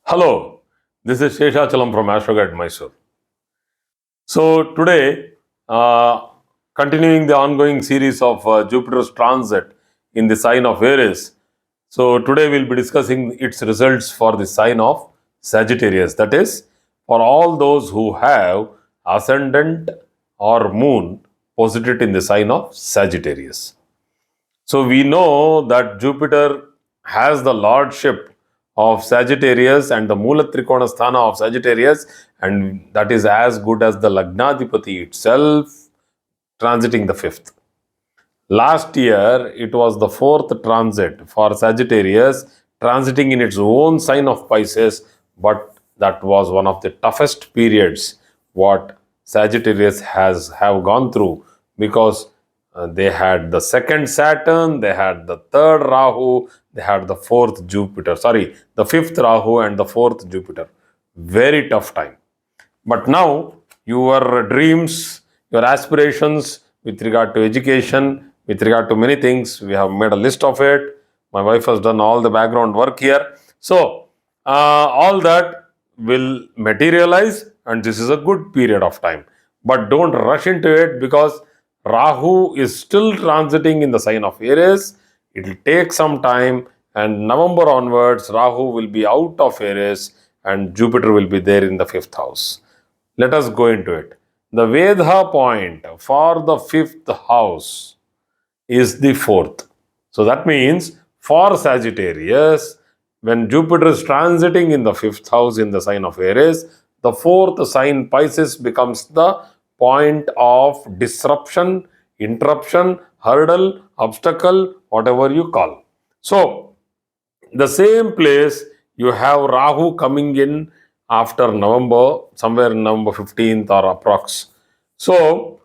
Hello, this is Sheshachalam from AstroGuide Mysore. So today, uh, continuing the ongoing series of Jupiter's transit in the sign of Aries. So today we'll be discussing its results for the sign of Sagittarius. That is, for all those who have Ascendant or Moon posited in the sign of Sagittarius. So we know that Jupiter has the lordship of Sagittarius and the Mula Trikona Sthana of Sagittarius, and that is as good as the Lagnadipati itself transiting the fifth. Last year, it was the fourth transit for Sagittarius, transiting in its own sign of Pisces, but that was one of the toughest periods what Sagittarius has have gone through because they had the second Saturn, they had the third Rahu, they had the fourth Jupiter, sorry, the fifth Rahu and the fourth Jupiter. Very tough time. But now, your dreams, your aspirations with regard to education, with regard to many things, we have made a list of it. My wife has done all the background work here. So, all that will materialize, and this is a good period of time. But don't rush into it because Rahu is still transiting in the sign of Aries. It will take some time, and November onwards, Rahu will be out of Aries and Jupiter will be there in the fifth house. Let us go into it. The Vedha point for the fifth house is the fourth. So that means for Sagittarius, when Jupiter is transiting in the fifth house in the sign of Aries, the fourth sign Pisces becomes the point of disruption, interruption, hurdle, obstacle, whatever you call. So, the same place you have Rahu coming in after November, somewhere in November 15th or approx. So,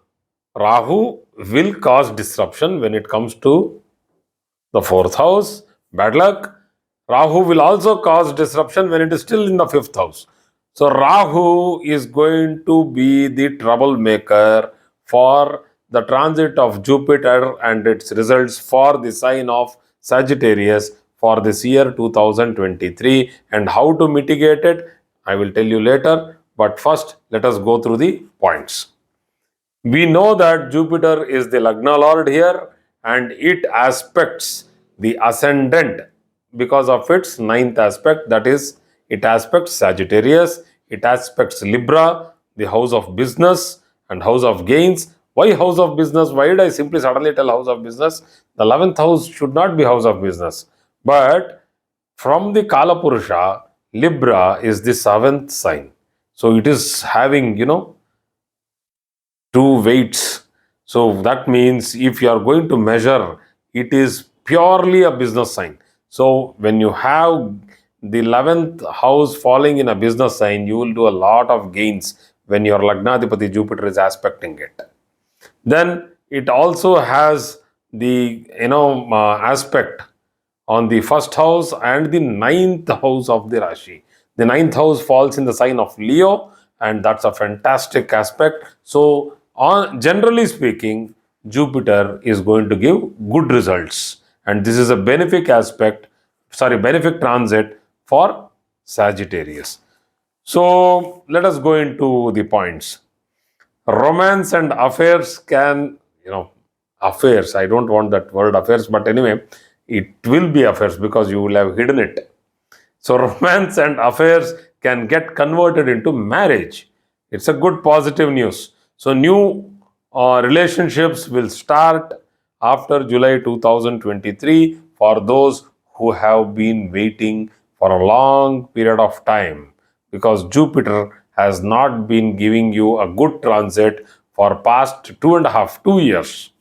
Rahu will cause disruption when it comes to the fourth house. Bad luck. Rahu will also cause disruption when it is still in the fifth house. So, Rahu is going to be the troublemaker for the transit of Jupiter and its results for the sign of Sagittarius for this year 2023. And how to mitigate it, I will tell you later. But first, let us go through the points. We know that Jupiter is the Lagna Lord here and it aspects the ascendant because of its ninth aspect, that is, it aspects Sagittarius, it aspects Libra, the house of business and house of gains. Why house of business? Why did I simply suddenly tell house of business? The 11th house should not be house of business. But from the Kala Purusha, Libra is the seventh sign. So it is having, two weights. So that means if you are going to measure, it is purely a business sign. So when you have the 11th house falling in a business sign, you will do a lot of gains when your Lagnadipati Jupiter is aspecting it. Then it also has the aspect on the first house and the ninth house of the Rashi. The ninth house falls in the sign of Leo, and that's a fantastic aspect. So, generally speaking, Jupiter is going to give good results, and this is a benefic transit for Sagittarius. So, let us go into the points. Romance and affairs can, affairs, I don't want that word affairs, but anyway, it will be affairs because you will have hidden it. So, romance and affairs can get converted into marriage. It's a good positive news. So, new relationships will start after July 2023 for those who have been waiting for a long period of time because Jupiter has not been giving you a good transit for past 2.5 2 years.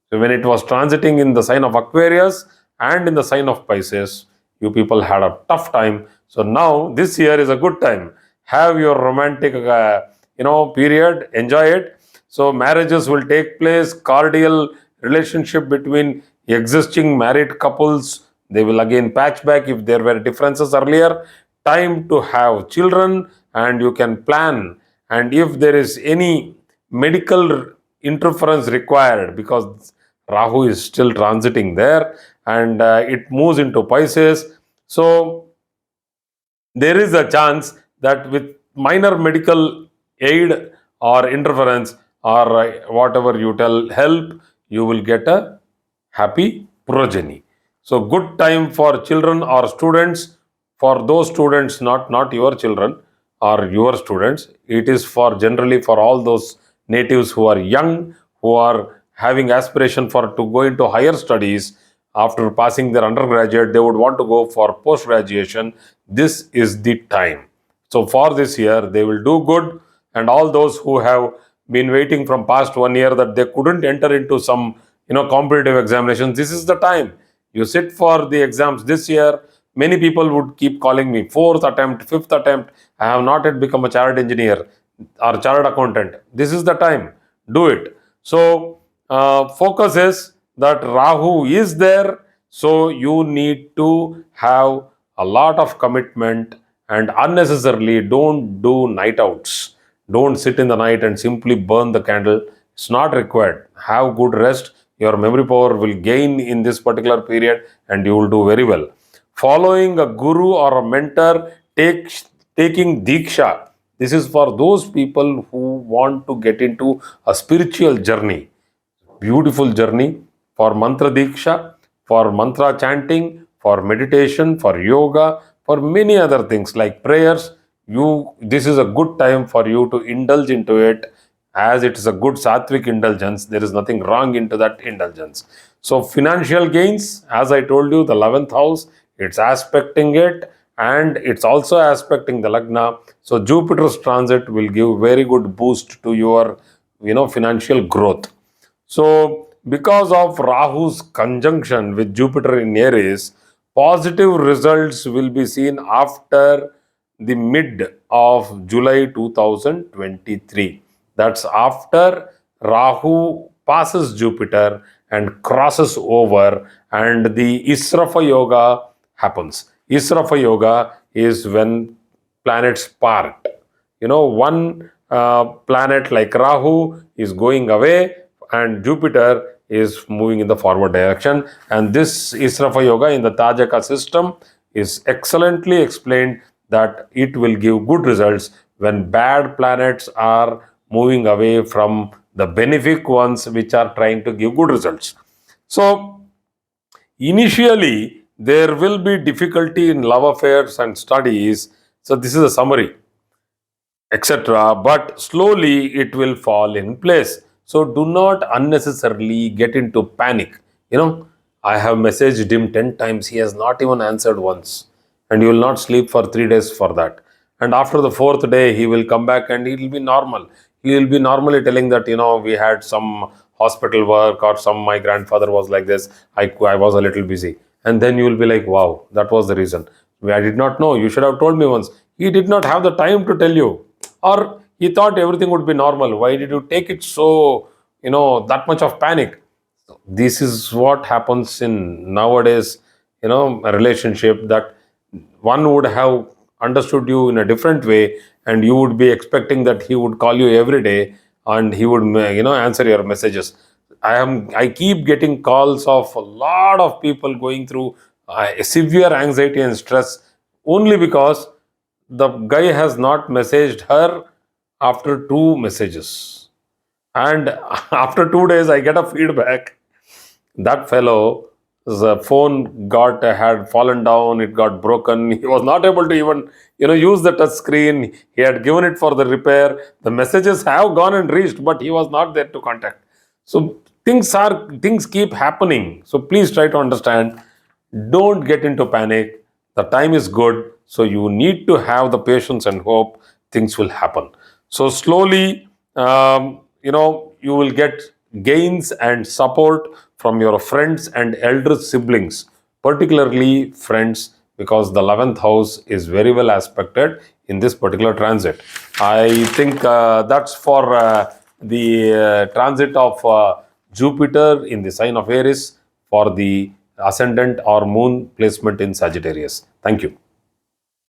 So when it was transiting in the sign of Aquarius and in the sign of Pisces, you people had a tough time. So now this year is a good time. Have your romantic, period. Enjoy it. So marriages will take place. Cordial relationship between existing married couples. They will again patch back if there were differences earlier. Time to have children, and you can plan. And if there is any medical interference required because Rahu is still transiting there and it moves into Pisces. So, there is a chance that with minor medical aid or interference or whatever you tell help, you will get a happy progeny. So good time for children or students. For those students, not your children or your students, it is for generally for all those natives who are young, who are having aspiration for to go into higher studies. After passing their undergraduate, they would want to go for post graduation. This is the time. So for this year, they will do good, and all those who have been waiting from past 1 year that they couldn't enter into some competitive examinations, this is the time. You sit for the exams this year. Many people would keep calling me, fourth attempt, fifth attempt. I have not yet become a chartered engineer or chartered accountant. This is the time. Do it. So focus is that Rahu is there. So you need to have a lot of commitment, and unnecessarily don't do night outs. Don't sit in the night and simply burn the candle. It's not required. Have good rest. Your memory power will gain in this particular period and you will do very well. Following a guru or a mentor, taking diksha. This is for those people who want to get into a spiritual journey. Beautiful journey for mantra diksha, for mantra chanting, for meditation, for yoga, for many other things like prayers. This is a good time for you to indulge into it, as it is a good sattvic indulgence. There is nothing wrong into that indulgence. So financial gains, as I told you, the 11th house, it's aspecting it, and it's also aspecting the lagna. So Jupiter's transit will give very good boost to your financial growth. So, because of Rahu's conjunction with Jupiter in Aries, positive results will be seen after the mid of July 2023. That's after Rahu passes Jupiter and crosses over, and the Israfa Yoga happens. Israfa Yoga is when planets part. One planet like Rahu is going away and Jupiter is moving in the forward direction. And this Israfa Yoga in the Tajaka system is excellently explained that it will give good results when bad planets are moving away from the benefic ones which are trying to give good results. So, initially, there will be difficulty in love affairs and studies. So, this is a summary, etc. But slowly it will fall in place. So do not unnecessarily get into panic. I have messaged him 10 times. He has not even answered once. And you will not sleep for 3 days for that. And after the fourth day, he will come back and it will be normal. He will be normally telling that, we had some hospital work or my grandfather was like this. I was a little busy. And then you will be like, wow, that was the reason. I did not know. You should have told me once. He did not have the time to tell you. Or he thought everything would be normal. Why did you take it so, that much of panic? This is what happens in nowadays, a relationship, that one would have understood you in a different way, and you would be expecting that he would call you every day and he would, answer your messages. I keep getting calls of a lot of people going through severe anxiety and stress only because the guy has not messaged her after two messages. And after 2 days, I get a feedback. That fellow, the phone had fallen down, it got broken. He was not able to even use the touch screen. He had given it for the repair. The messages have gone and reached, but he was not there to contact. So things keep happening. So please try to understand. Don't get into panic. The time is good. So you need to have the patience and hope things will happen. So slowly, you will get gains and support from your friends and elder siblings, particularly friends, because the 11th house is very well aspected in this particular transit. I think that's for the transit of Jupiter in the sign of Aries for the ascendant or moon placement in Sagittarius. Thank you.